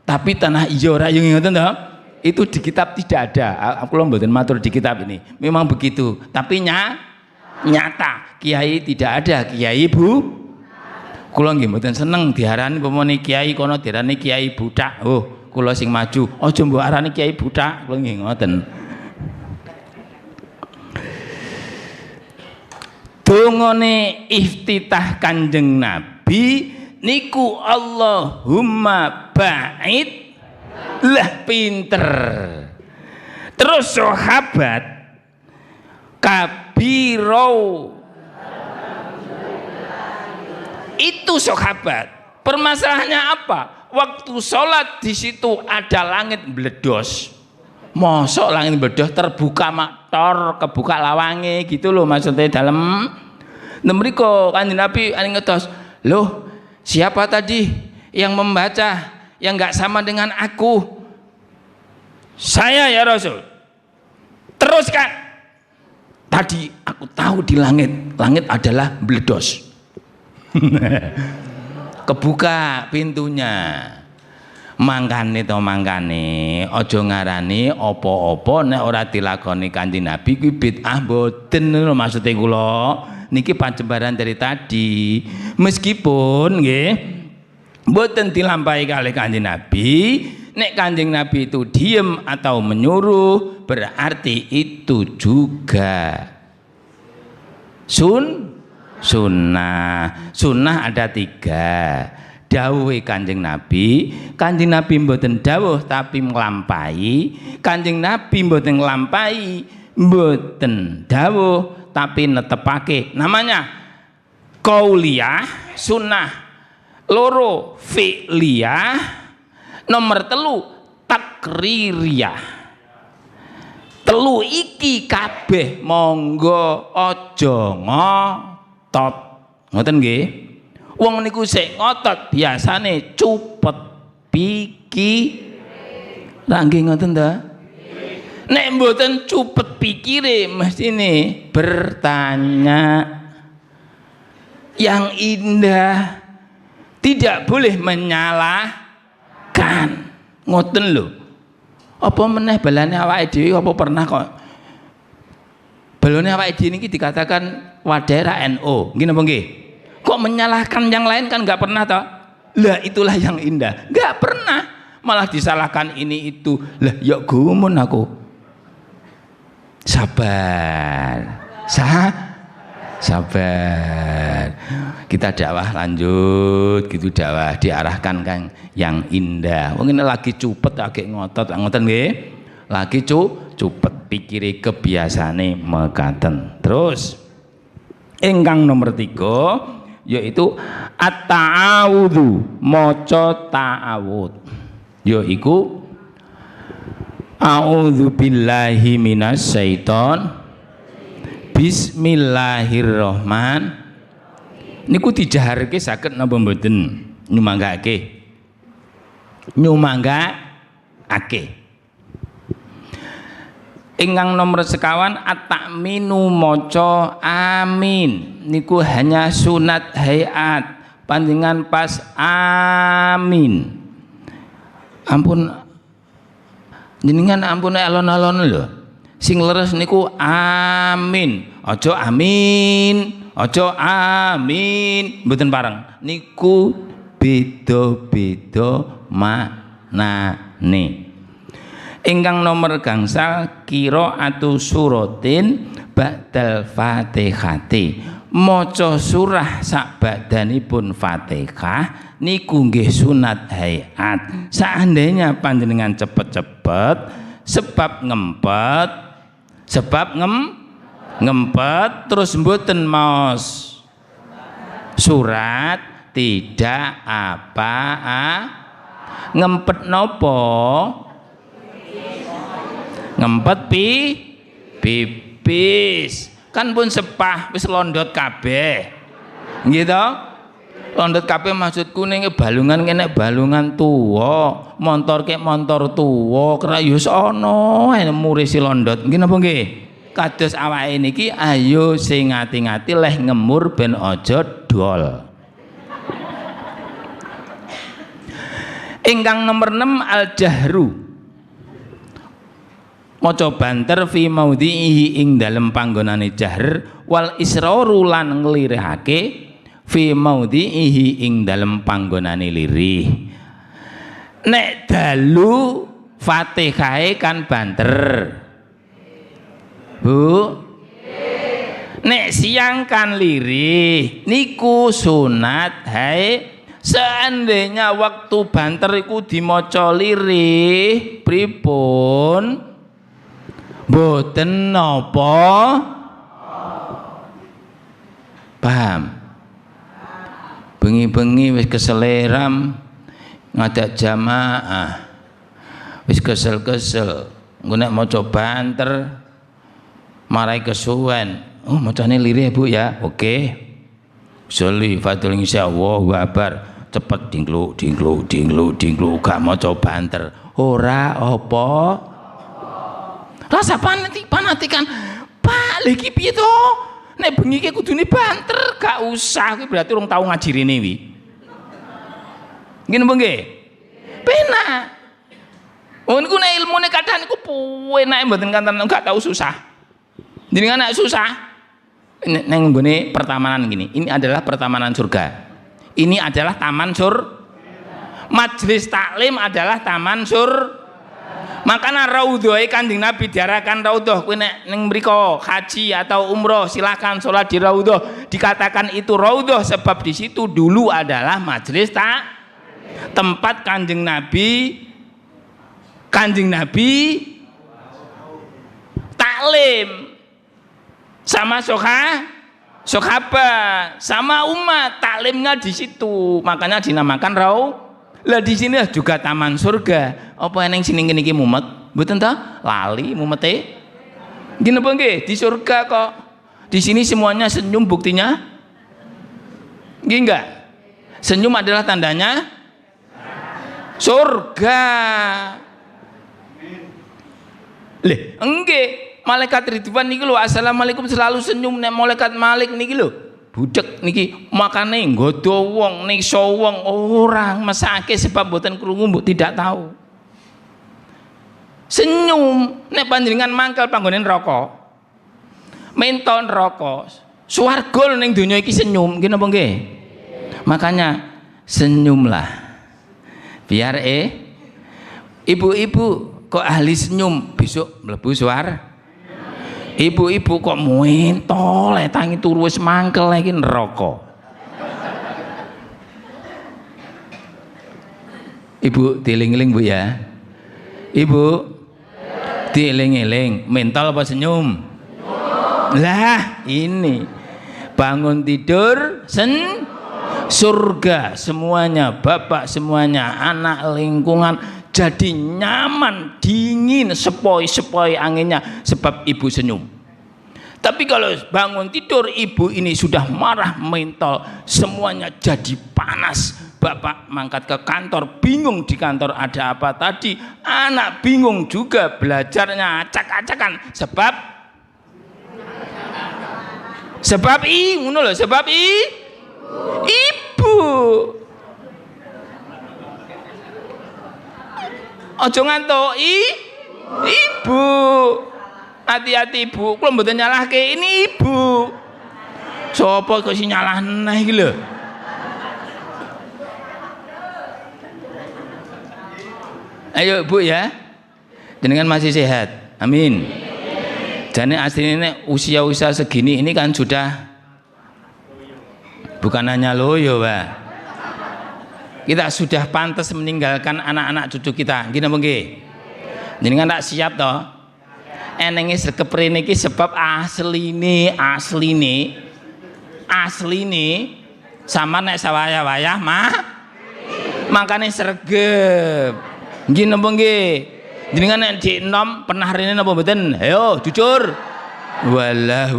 tapi tanah ijo ora yang ngoten to, itu di kitab tidak ada. Aku mboten matur di kitab ini memang begitu, tapi nyata kiai tidak ada kiai kula nggih mboten seneng diarani pemene kiai kono diarani kiai budak. Oh kula sing maju aja mbok arani kiai budak, kula nggih ngoten. Dongane iftitah Kanjeng Nabi niku Allahumma ba'id lah pinter. Terus sahabat kabiro itu sahabat. Permasalahannya apa? Waktu sholat di situ ada langit meledos. Mosok langit meledos terbuka maktor, kebuka lawange gitu loh maksudnya dalam. Nemriko Kanjeng Nabi ane ngetos, loh siapa tadi yang membaca yang nggak sama dengan aku? Saya ya Rasul. Teruskan. Tadi aku tahu di langit adalah meledos. Kebuka pintunya. Mangkane aja ngarani apa-apa nek ora dilakoni Kanjeng Nabi kuwi bid'ah mboten maksude kula niki panjembaran dari tadi. Meskipun nggih mboten dilampahi kalih Kanjeng Nabi, nek Kanjeng Nabi itu diem atau menyuruh berarti itu juga sunnah ada 3. Dawuhe Kanjeng Nabi mboten dawuh tapi nglampahi, Kanjeng Nabi mboten nglampahi, mboten dawuh tapi netepake. Namanya qauliyah sunnah, loro fi'liyah, nomor 3 takririyah. 3 iki kabeh monggo aja ngotot. Ngoten nggih? Wong niku sik ngotot biasane cupet pikir. Lah nggih ngoten ta? Nek mboten cupet pikire mestine bertanya yang indah, tidak boleh menyalahkan. Ngoten lho. Apa meneh balane awake dhewe apa pernah kok balane awake dhewe niki dikatakan wadera NO. Nggih napa nggih? Kok menyalahkan yang lain kan nggak pernah toh? Lah itulah yang indah. Nggak pernah, malah disalahkan ini itu. Lah ya gumun aku. Sabar. Sabar. Kita dakwah lanjut gitu, dakwah diarahkan kan yang indah. Mungkin lagi cupet agak ngotot nggih. Lagi cupet pikiri kebiasaane mekaten. Terus ingkang nomor 3 yaitu at-ta'awudhu, maca ta'awud, yaiku a'udzu billahi minasyaiton bismillahirrahman. Niku dijaharke saged napa mboten? Nyumanggake ingkang nomor sekawan at-ta'minu maca amin niku hanya sunat hayat panjenengan pas amin ampun jenengan ampun alon-alon lho sing leres niku amin aja amin mboten pareng niku beda-beda maknane. Ingkang nomor gangsal qiraatu suratin ba'dal fatihati, maca surah sakbadanipun Fatihah niku nggih sunat hayat. Seandainya panjenengan cepet-cepet sebab ngempet terus mboten maos surat tidak apa ngempet nopo ngempet pipis kan pun sepah wis londot kabeh gitu londot kabeh maksudku ning balungan kene balungan tuwa montor tuwa kerayus ana murisi londot nggih napa nggih kados awake niki ayo sing ngati-ngati leh ngemur ben aja dol. Ingkang nomor 6 al-jahru maca banter fi maudhihi ing dalem panggonane jahr wal israru lan nglirihake fi maudhihi ing dalem panggonane lirih. Nek dalu Fatihahe kan banter Bu, nek siang kan lirih niku sunat hae. Seandainya waktu banter iku dimaca lirih pripun boten napa paham bengi-bengi wis keseleram ngadak jamaah wis kesel-kesel engko nek maca banter marai kesuwen macane lirih Bu ya oke sholli fadhil insyaallah wa akbar cepet dingkluk gak maca banter ora apa rasa panatikan Pak lagi piye to nek bengi ki kudune banter gak usah kuwi berarti urung tau ngaji rene wi nggih napa nggih penak niku nek ilmune kadang niku enake mboten kanten gak tau susah jenengan nek susah neng nggone pertamanan gini ini adalah pertamanan surga ini adalah taman majelis taklim adalah taman makanya raudhah Kanjeng Nabi diarahkan raudhah kuwi nek ning mriko haji atau umroh silakan sholat di raudhah dikatakan itu raudhah sebab di situ dulu adalah majelis tempat Kanjeng Nabi taklim sama sahabat sama umat taklimnya di situ makanya dinamakan lah di sini juga taman surga apa eneng sini gini mumet mboten ta lali mumete gini apa nggih di surga kok di sini semuanya senyum buktinya nggih enggak senyum adalah tandanya surga leh enggak malaikat Ridwan niki lho assalamualaikum selalu senyum nek malaikat Malik niki lho budek niki makane nggodha wong niksa wong orang mesake sebab mboten krungu mbok tidak tahu senyum nek panjenengan mangkel panggonen neraka menton neraka swarga ning donya iki senyum nggih napa nggih makanya senyumlah biar ibu-ibu kok ahli senyum besok mlebu swarga ibu-ibu kok muentol tangi turu wis mangkel iki neraka. Ibu dieling-eling Bu ya. Ibu dieling-eling, mentol apa senyum? Lah, ini bangun tidur surga semuanya, bapak semuanya, anak, lingkungan jadi nyaman, dingin, sepoi-sepoi anginnya sebab ibu senyum. Tapi kalau bangun tidur ibu ini sudah marah mentol, semuanya jadi panas. Bapak mangkat ke kantor, bingung di kantor ada apa tadi. Anak bingung juga, belajarnya acak-acakan sebab ngono lho, sebab ibu. Ojo ngantuk ibu. Hati-hati ibu, kula mboten nyalahke, ini ibu. Sopo kok sing nyalahne iki lho. Ayo Bu ya. Jenengan masih sehat. Amin. Jane aslinya usia-usia segini ini kan sudah bukan hanya loyo, Pak. Kita sudah pantas meninggalkan anak-anak cucu kita. Gini apa nggih? Jenengan tak siap toh? Enenge sekeprene iki sebab asline sama nek sawaya-wayah makane sregep. Nggih napa nggih? Jenengan nek dik enom pernah rene napa mboten? Ayo jujur. Walah.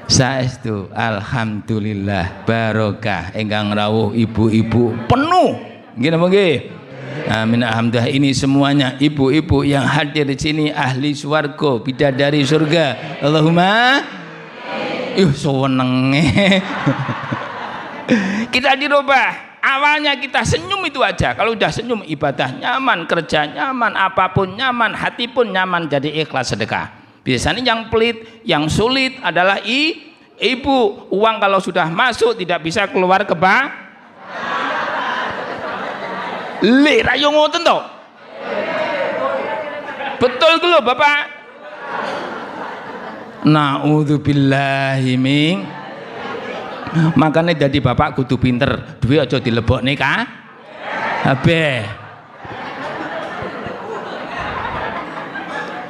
Saestu alhamdulillah barokah ingkang rawuh ibu-ibu penuh. Nggih napa nggih? Amin alhamdulillah, ini semuanya ibu-ibu yang hadir di sini ahli swarga, bidadari surga. Allahumma senenge. Kita dirubah. Awalnya kita senyum itu aja. Kalau udah senyum ibadah nyaman, kerja nyaman, apapun nyaman, hati pun nyaman, jadi ikhlas sedekah. Biasanya yang pelit, yang sulit adalah ibu. Uang kalau sudah masuk tidak bisa keluar ke bank. Rayo ngoten toh. Betul lho Bapak. Naudzubillahi min. Makanya jadi bapak kudu pinter. Duit aja dilebokne kabeh.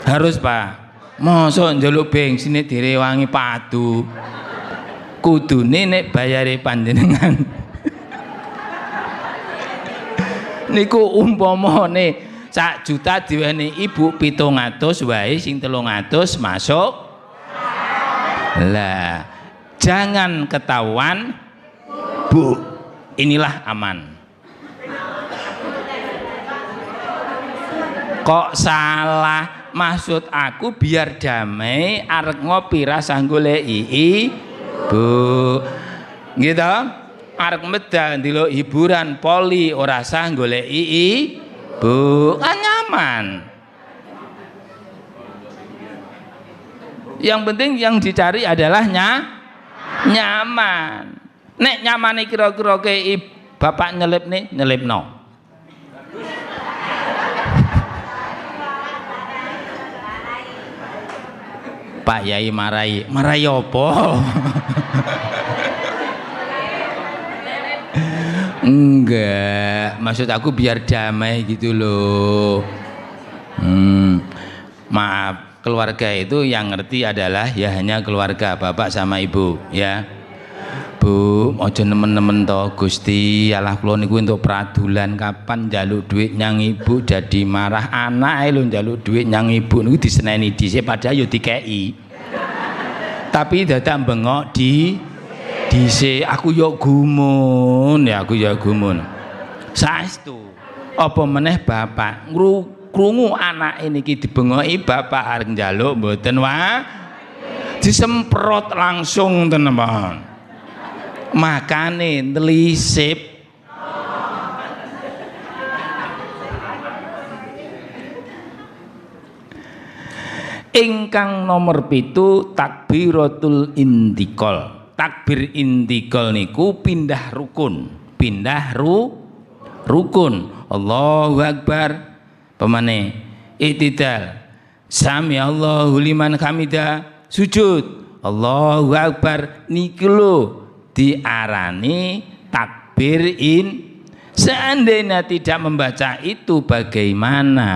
Harus Pak. Mosok njaluk bensin direwangi padu. Kudune nek bayare panjenengan. Niku umpamane 1 juta diweni ibu 700 wae, sing 300 masuk. Lah, jangan ketahuan Bu. Inilah aman. Kok salah? Maksud aku biar damai, arek ngopi rasa goleki ibu. Gitu. Arek medal ndelok hiburan poli ora sah goleki ibu. Kan nyaman. Yang penting yang dicari adalah nyaman. Nek nyamane kira-kira ke bapak nyelipno. Pak Yai marai apa? Enggak, maksud aku biar damai gitu loh. Maaf, keluarga itu yang ngerti adalah ya hanya keluarga bapak sama ibu ya. Bu, ojo nemen-nemen to Gusti, Allah kula niku entuk pradulan kapan njaluk duit nyang ibu jadi marah. Anak lho njaluk duit nyang ibu niku diseneni dhisik padahal yo dikeki. Tapi dadak bengok dhisik aku yo gumun. Saestu. Apa meneh bapak krungu anak ini ki dibengoki bapak arep njaluk mboten disemprot langsung tenan. Makane nelisip. Ingkang nomor 7 takbiratul intikal. Takbir intikal niku pindah rukun. Allahu Akbar. Pemane i'tidal. Sami Allahu liman hamidah. Sujud. Allahu Akbar niki lho diarani takbir seandainya tidak membaca itu bagaimana?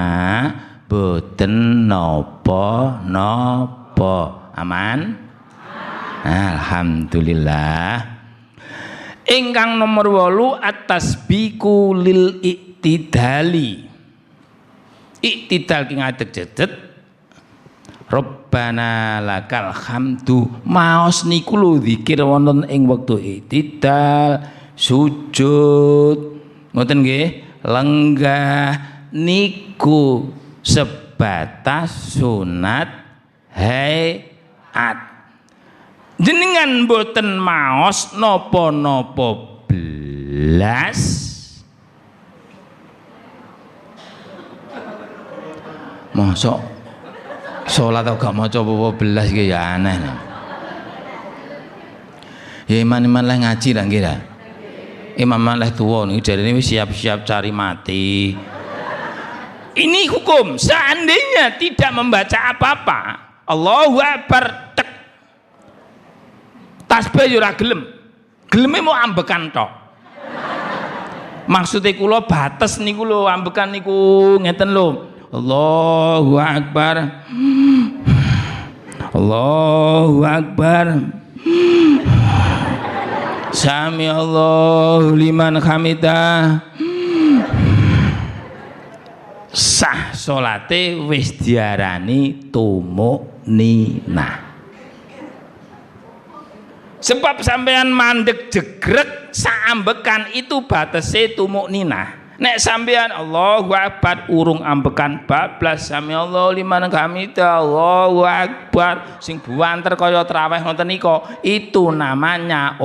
Boten nopo Apa? Aman? Alhamdulillah. Ingkang nomor 8 at-tasbiqu lil iktidali. Iktidal ki ngadeg jejet. Rabbana lakal hamdu. Maos niku lho zikir wonten ing wektu iktidal, sujud. Ngoten nggih, lenggah niku sebatas sunat hayat. Jenengan boten maos napa-napa blas mosok salat kok gak maca apa-apa belas iki ya aneh. Ya iman-iman lah ngaji lah nggih lah. Imam lah tuwa niku jarine wis siap-siap cari mati. Ini hukum, seandainya tidak membaca apa-apa, Allahu Akbar tek. Tasbih yo ora gelem. Geleme mau ambekan tok. Maksudnya kula bates niku lho, ambekan niku ngeten lho. Allahu Akbar. Allahu Akbar. Sami Allahu liman hamidah. Sah salate wis diarani tumukninah. Sebab sampean mandek jegrek saambekan itu batese tumukninah. Nek sampean Allahu Akbar urung ambekan bablas sami Allahu liman hamidah Allahu Akbar sing buanter kaya traweh ngoten nika, itu namanya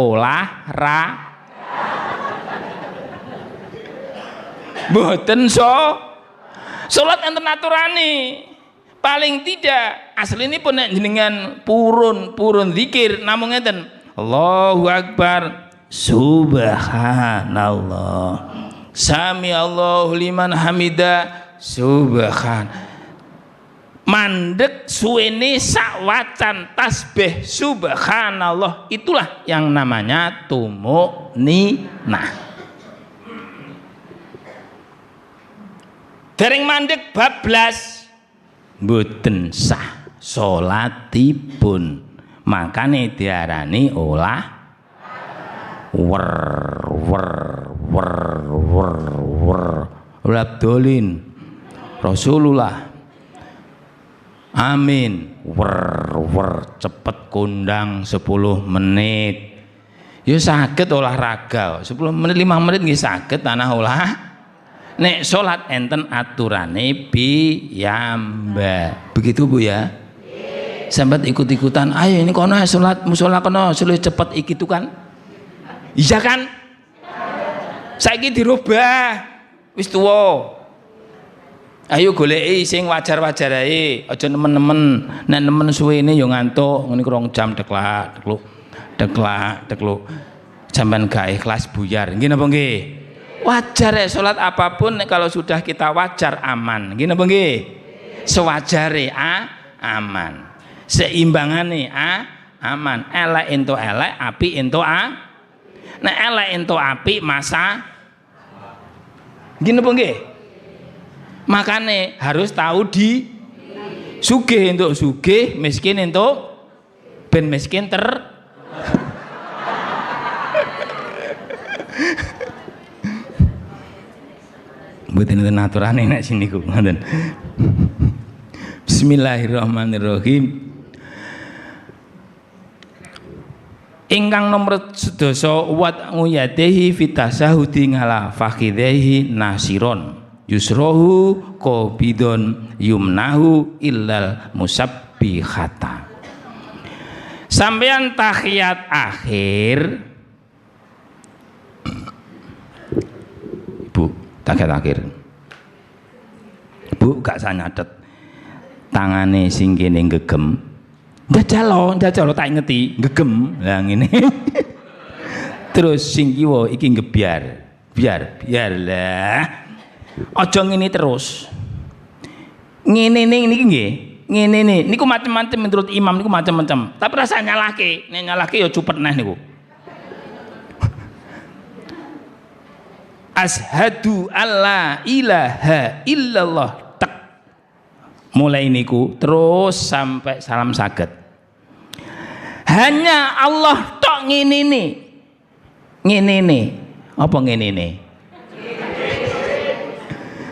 mboten salat enten aturane. Paling tidak asline pun nek jenengan purun zikir namung ngeten Allahu Akbar subhanallah sami Allahu liman hamidah subhan. Mandek suwene sak wacan tasbih subhanallah, itulah yang namanya tumukninah. Dereng mandek bablas mboten sah salatipun. Makane diarani wer Abdolin Rasulullah amin cepet kondang 10 menit ya saged olahraga 10 menit 5 menit nggih saged tanah olah. Nek salat enten aturane piyambak. Begitu Bu ya. Sampai ikut-ikutan, ayo ini kono salat musala kono sulit cepet iki tuh kan. Iya kan? Saiki dirubah. Wis tuwa. Ayo goleki sing wajar-wajar ae, aja nemen-nemen. Nek nemen suwene ya ngantuk, ngene rong jam deklak, dekluk. Sampeyan gak ikhlas buyar. Nggih napa nggih? Wajar ya salat apapun kalau sudah kita wajar aman. Nggih napa nggih? Sewajare aman. Seimbangane aman. Elek ento elek, apik ento nek elek ento apik masa nggih napa nggih? Makane harus tahu di sugih entuk sugih, miskin entuk ben miskin mboten enten aturane nek sini ku ngoten. Bismillahirrahmanirrahim. Ingkang nomor 11 wat nguyadehi fitasahudi ngala fakhidaihi nasiron yusrohu qabidon yumnahu illal musabbihata. Sampeyan tahiyat akhir Bu, tahiyat akhir Bu gak sanyadet tangane sing kene gegem. Jajal tak ingeti gegem lah ngene. Terus sing kiwa iki ngebiar. Biarlah. Aja ngene terus. Ngene niki nggih. Ngene niku macam-macam menurut imam niku macam-macam. Tapi rasa nyalahke, nek nyalahke ya cupet neh niku. Ashadu alla ilaha illallah tak mulai niku terus sampai salam saged. Hanya Allah tok ngene apa ngene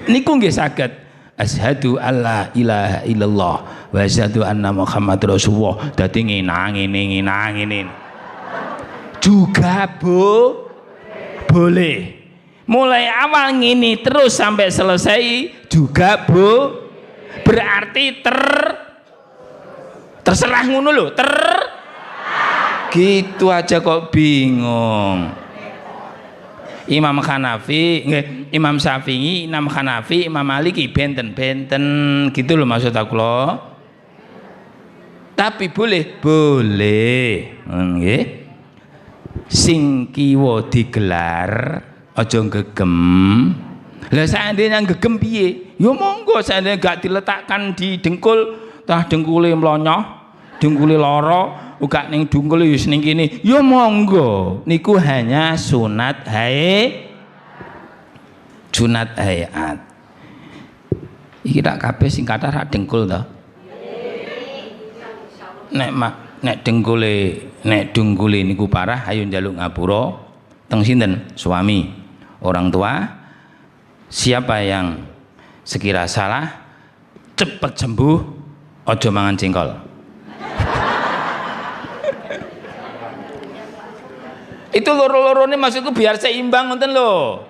niku nggih saged asyhadu alla ilaha illallah wa asyhadu anna Muhammad Rasulullah. Dadi ngene juga boleh. Mulai awal ngene terus sampai selesai juga berarti terserah ngono lho, gitu aja kok bingung. Imam Hanafi, Imam Syafi'i, Imam Hanafi, Imam Maliki benten-benten gitu loh maksud aku loh. Tapi boleh, nggih. Sing kiwa digelar aja gegem. Lah seandainya gegem piye? Ya monggo seandainya gak diletakkan di dengkul, tah dengkule mlonyoh, dengkule lara, uga ning dengkule wis ning kene. Ya monggo. Niku hanya sunat hayat. Iki tak kabeh sing kathah rak dengkul to. Nek dengkule niku parah ayo njaluk ngapura teng sinten? Suami, orang tua. Siapa yang sekira salah cepat sembuh, ojo mangan jengkol. Itu loro-lorone maksudku biar seimbang ngoten lho.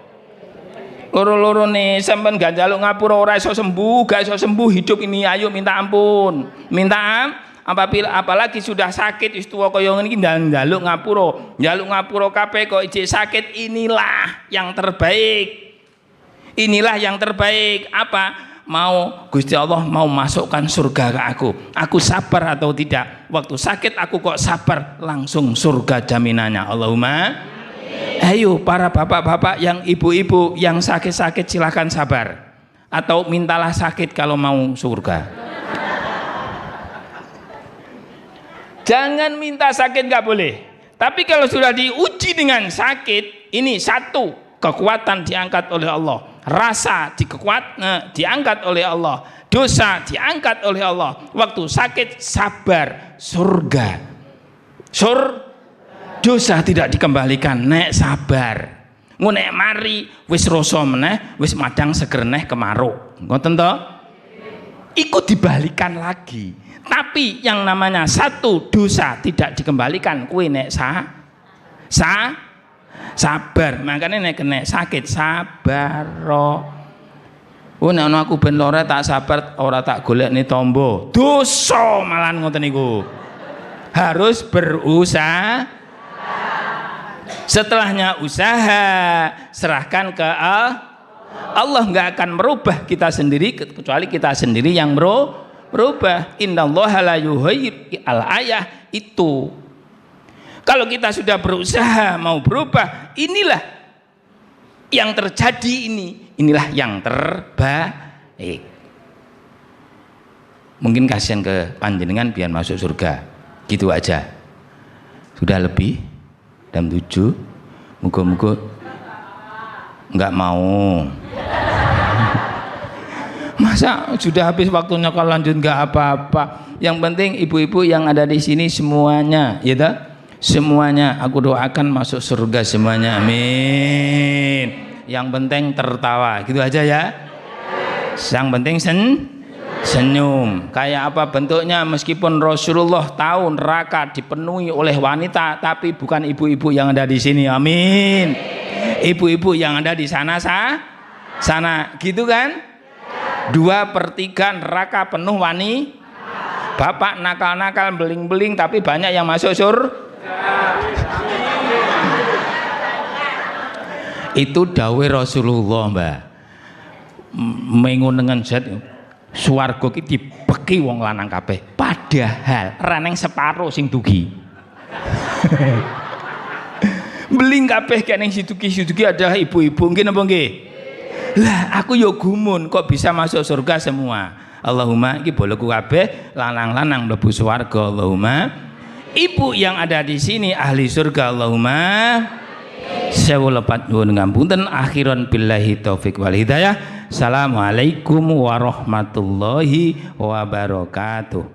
Loro-lorone sampean gak njaluk ngapura ora iso sembuh, gak iso sembuh hidup ini ayo minta ampun. Apalagi sudah sakit wis tuwa kaya ngene iki njaluk ngapura kabeh kok ijek sakit. Inilah yang terbaik. Apa? Mau Gusti Allah mau masukkan surga ke aku. Aku sabar atau tidak? Waktu sakit aku kok sabar, langsung surga jaminannya. Allahumma. Ayo para bapak-bapak yang ibu-ibu yang sakit-sakit silakan sabar. Atau mintalah sakit kalau mau surga. Jangan minta sakit nggak boleh. Tapi kalau sudah diuji dengan sakit, ini satu kekuatan diangkat oleh Allah, rasa diangkat oleh Allah, dosa diangkat oleh Allah. Waktu sakit sabar, surga. Dosa tidak dikembalikan, nek sabar. Nek mari wis rasa meneh, wis madang seger neh kemaruk. Ngoten to? Iku dibalikan lagi. Tapi yang namanya satu dosa tidak dikembalikan, kuwi nek sabar. Makanya nek kena sakit sabar. Nek ana aku ben lara tak sabar ora tak golekne tombo. Dosa malahan ngoten niku. Harus berusaha. Setelahnya usaha, serahkan ke Allah. Nggak akan merubah kita sendiri kecuali kita sendiri yang merubah. Innallaha la yughayyiru al-ayah itu. Kalau kita sudah berusaha mau berubah, inilah yang terjadi inilah yang terbaik. Mungkin kasihan ke panjenengan biar masuk surga. Gitu aja. Sudah lebih jam 7. Muga-muga enggak mau. Masa sudah habis waktunya kalau lanjut enggak apa-apa. Yang penting ibu-ibu yang ada di sini semuanya, ya toh? Semuanya aku doakan masuk surga semuanya, amin. Yang penting tertawa, gitu aja ya. Yang penting senyum. Kayak apa bentuknya, meskipun Rasulullah tahu neraka dipenuhi oleh wanita, tapi bukan ibu-ibu yang ada di sini, amin. Ibu-ibu yang ada di sana gitu kan. 2/3 neraka penuh bapak nakal-nakal beling-beling tapi banyak yang masuk Itu dawuh Rasulullah, Mbak. Mengun dengan zat swarga iki dibeki wong lanang kabeh. Padahal raneng separo sing dugi. Beling kabeh kek ning sidugi adalah ibu-ibu nggih napa nggih? Lah aku yo gumun kok bisa masuk surga semua. Allahumma iki boloku kabeh lanang-lanang mlebu swarga. Allahumma. Ibu yang ada di sini ahli surga. Allahumma. Sewu lepat nyuwun ngapunten. Akhiran billahi taufik wal hidayah. Assalamualaikum warahmatullahi wabarakatuh.